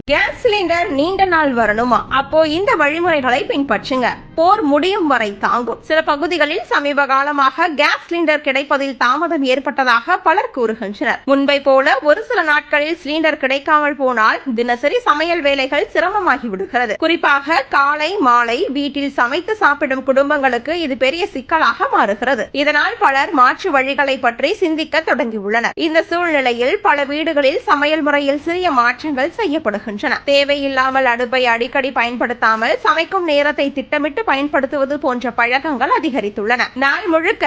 Gas cylinder நீண்ட நாள் வரணுமா? அப்போ இந்த வழிமுறைகளை பின்பற்றுங்க. போர் முடியும் வரை தாங்கும். சில பகுதிகளில் சமீப காலமாக கேஸ் சிலிண்டர் கிடைப்பதில் தாமதம் ஏற்பட்டதாக பலர் கூறுகின்றனர். முன்பை போல ஒரு சில நாட்களில் சிலிண்டர் கிடைக்காமல் போனால் தினசரி சமையல் வேலைகள் சிரமமாகி விடுகிறது. குறிப்பாக காலை மாலை வீட்டில் சமைத்து சாப்பிடும் குடும்பங்களுக்கு இது பெரிய சிக்கலாக மாறுகிறது. இதனால் பலர் மாற்று வழிகளை பற்றி சிந்திக்க தொடங்கியுள்ளனர். இந்த சூழ்நிலையில் பல வீடுகளில் சமையல் முறையில் சிறிய மாற்றங்கள் செய்யப்படுகின்றன. தேவையில்லாமல் அடுப்பை அடிக்கடி பயன்படுத்தாமல் சமைக்கும் நேரத்தை திட்டமிட்டு பயன்படுத்துவது போன்ற பழக்கங்கள் அதிகரித்துள்ளன. நாள் முழுக்க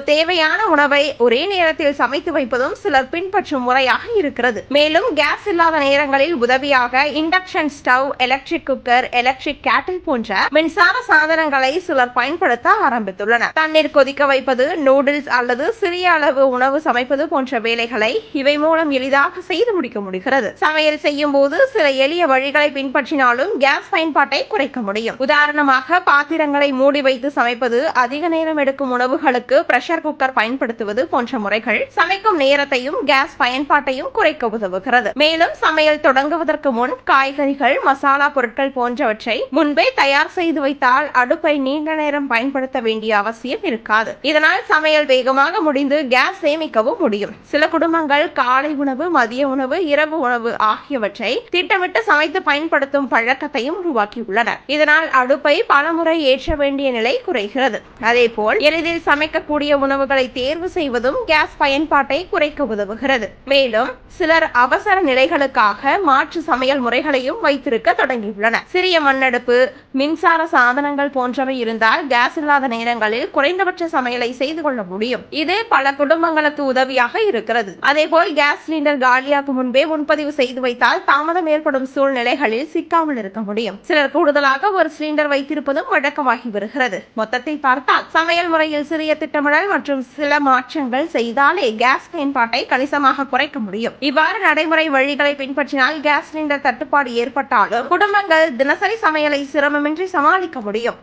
தேவையான உணவை ஒரே நேரத்தில் சமைத்து வைப்பதும் சிலர் பின்பற்றும் முறையாக இருக்கிறது. மேலும் கேஸ் இல்லாத நேரங்களில் உதவியாக induction stove, electric cooker, electric கேட்டில் போன்ற மின்சார சாதனங்களை சிலர் பயன்படுத்த ஆரம்பித்துள்ளனர். தண்ணீர் கொதிக்க வைப்பது, நூடுல்ஸ் அல்லது சிறிய அளவு உணவு சமைப்பது போன்ற வேலைகளை இவை மூலம் எளிதாக செய்து முடிக்க முடிகிறது. சமையல் செய்யும் போது சில எளிய வழிகளை பின்பற்றினாலும் கேஸ் பயன்பாட்டை குறைக்க முடியும். உதாரணமாக பாத்திரங்களை மூடி வைத்து சமைப்பது, அதிக நேரம் எடுக்கும் உணவுகளுக்கு பிரஷர் குக்கர் பயன்படுத்துவது போன்ற முறைகள் சமைக்கும் நேரத்தையும் கேஸ் பயன்பாட்டையும் குறைக்க உதவுகிறது. மேலும் சமையல் தொடங்குவதற்கு முன் காய்கறிகள், மசாலா பொருட்கள் போன்றவற்றை முன்பே தயார் செய்து வைத்தால் அடுப்பை நீண்ட நேரம் பயன்படுத்த வேண்டிய அவசியம் இருக்காது. இதனால் சமையல் வேகமாக முடிந்து கேஸ் சேமிக்கவும் முடியும். சில குடும்பங்கள் காலை உணவு, மதிய உணவு, இரவு உணவு ஆகியவற்றை திட்டமிட்டு சமைத்து பயன்படுத்தும் பழக்கத்தையும் உருவாக்கியுள்ளனர். இதனால் அடுப்பை பலமுறை ஏற்ற வேண்டிய நிலை குறைகிறது. அதேபோல் எளிதில் சமைக்கக்கூடிய உணவுகளை தேர்வு செய்வதும் கேஸ் பயன்பாட்டை குறைக்க உதவுகிறது. மேலும் சிலர் அவசர நிலைகளுக்காக மாற்று சமையல் முறைகளையும் வைத்திருக்க தொடங்கியுள்ளனர். சிறிய மண்ணடுப்பு, மின்சார சாதனங்கள் போன்றவை இருந்தால் கேஸ் இல்லாத நேரங்களில் குறைந்தபட்ச சமையலை செய்து கொள்ள முடியும். இது பல குடும்பங்களுக்கு உதவியாக இருக்கிறது. அதேபோல் கேஸ் சிலிண்டர் காலியாகும் முன்பே முன்பதிவு செய்து வைத்தால் தாமதம் ஏற்படும் சூழ்நிலைகளில் சிக்காமல் இருக்க முடியும். சிலர் கூடுதலாக ஒரு சிலிண்டர் வைத்திருப்பதும் வழக்கமாகி வருகிறது. மொத்தத்தில் பார்த்தால் சமையல் முறையில் சிறிய திட்டமிடல் மற்றும் சில மாற்றங்கள் செய்தாலே கேஸ் பயன்பாட்டை கணிசமாக குறைக்க முடியும். இவ்வாறு நடைமுறை வழிகளை பின்பற்றினால் கேஸ் சிலிண்டர் தட்டுப்பாடு ஏற்பட்டாலும் குடும்பங்கள் தினசரி சமையலை சிரமமின்றி சமாளிக்க முடியும்.